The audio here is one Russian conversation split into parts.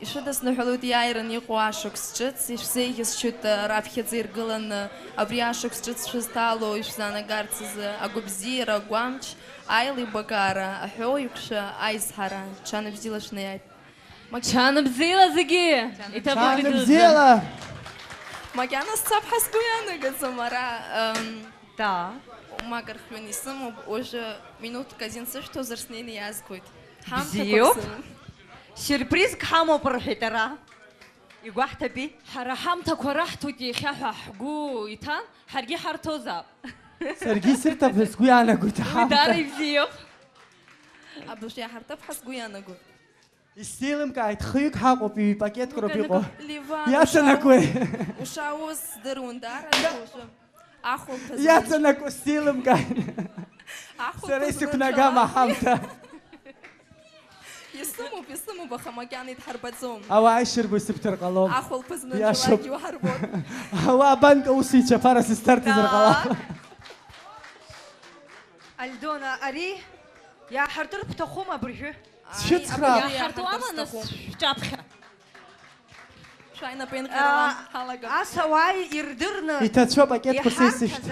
Ишыдысныҳәалоит иааиран иҟоу ашықәс ҿыц, ишәзеиӷьасшьоит раԥхьаӡа иргыланы абри ашықәс ҿыц шәызҭало ишәзаанагарц азы агәабзиара, агәамч, аилибакаара, аҳәоуеиқәшәа, аизҳара, ҽанбзиала шәнеиааит. Ҽанбзиала зегьы! Ҽанбзиала! Макьана сцап ҳәа сгәы иаанагаӡом ара. Да. Магархҩан исымоуп, уажәы минуҭк азин сышәҭозар снеины иаазгоит. Бзиоуп. Сюрпризк ҳамоуп рҳәеит ара. Игәаҳҭаби? Ҳара ҳамҭақәа раҳҭоит иахьа ҳәа ҳгәы иҭан, ҳаргьы ҳарҭозаап. Саргьы исырҭап ҳәа сгәы иаанагоит аҳамҭа. Дара ибзиоуп. Абыржә иаҳарҭап ҳәа сгәы иаанагоит. Исзеилымкааит, хҩык ҳаҟоуп, ипакетқәа иҟоу. Ливан, Иаҵанакуеи? ушаус здыруан дараӡа уажәы. Ахәылԥазы. Иаҵанакуа сзеилымкааит. Сара исықәнагам аҳамҭа. Исымоуп, аха макьана идҳарбаӡом. Ауаа ишырбо исыбҭар ҟалом. Ахәылԥазны Иашоуп. џьалакгьы уҳарбон. Ауаа банк аус ичаԥара сызҭарҭазар ҟалап. Альдона, ари иааҳартыр бҭахума абыржәы? Сшәыцхраап. Иааҳартуама нас шәҿаԥхьа? Шәааинапы инҟьарала ҳалагап. Ас ауаа ирдырны Иҭацәу апакетқәа са исышьҭ.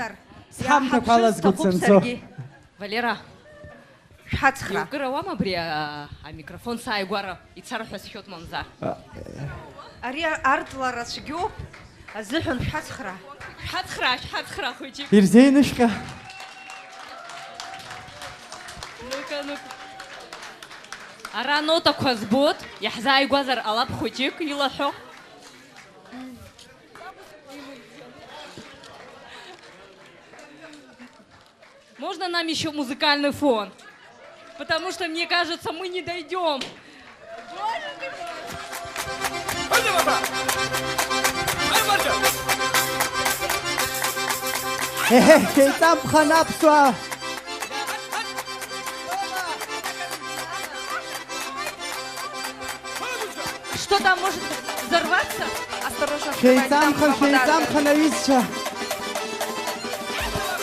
Сҳамҭақәа алазгоит санцо. Валера, шәҳацхра. Иукырауама абри амикрофон сааигәара ицар ҳәа сшәоит мамзар. Ари артлара цәгьоуп, азыҳәан шәҳацхра. Шәҳацхра хәыҷык. Ирзеинышәҟьа. Ну-ка. Ара нотақәа збоит, иаҳзааигәазар ҟалап хәыҷык илаҳәо. Можно нам еще музыкальный фон? Потому что, мне кажется, мы не дойдем. Кейтам пханапсуа. Что там может взорваться? Осторожно, Кейтам ханависча.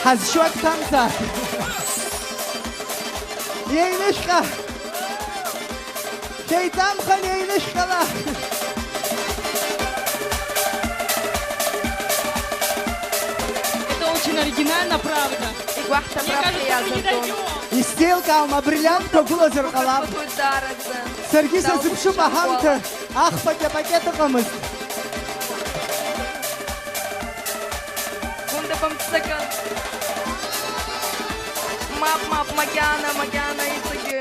Ҳазшуак тамса. Ейнышqa. Кейтам хан ейнышqала. Это очень оригинально, правда. игәаҳҭа Мне кажется, мы не дойдем. Истелкаама бриллиантқәа гәылазар ҟалап. дараӡа. Саргьы сазыԥшуп аҳамҭа. Ахԥатәи апакет ыҟамызт. Гунда бымццакын. Мап, Макьана иҵегьы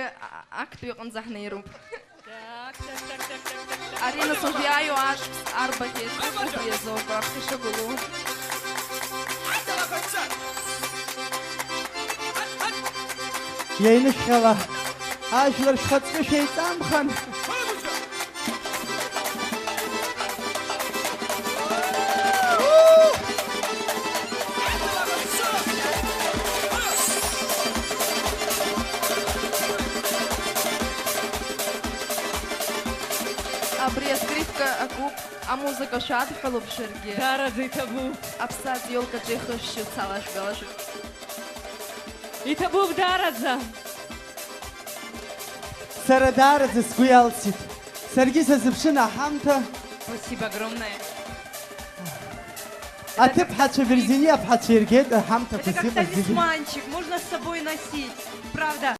актәи иҟынӡа ҳнеируп. Ари нас уажә иааиуа ашықәс арбаӷьеит, убри азоуп раԥхьа ишыгәылу. Ейнышqала. Ажәлар шьхаҵкы шәеиҵамхан. Абри аскрипка акуп, амузыка шәадҳәалоуп шәаргьы. Дараӡа иҭабуп. Аԥсаӡ иолкаҿы ихышәшьы цала шәгалашәы. Иҭабуп дараӡа. Сара даараӡа сгәы иалсит. Саргьы сазыԥшын аҳамҭа. Спасибо огромное. Аҭыԥҳацәа Верзини аԥҳацәа иргеит аҳамҭақәа Это как зыҟаз зегьы. талисманчик, можно с собой носить. Правда.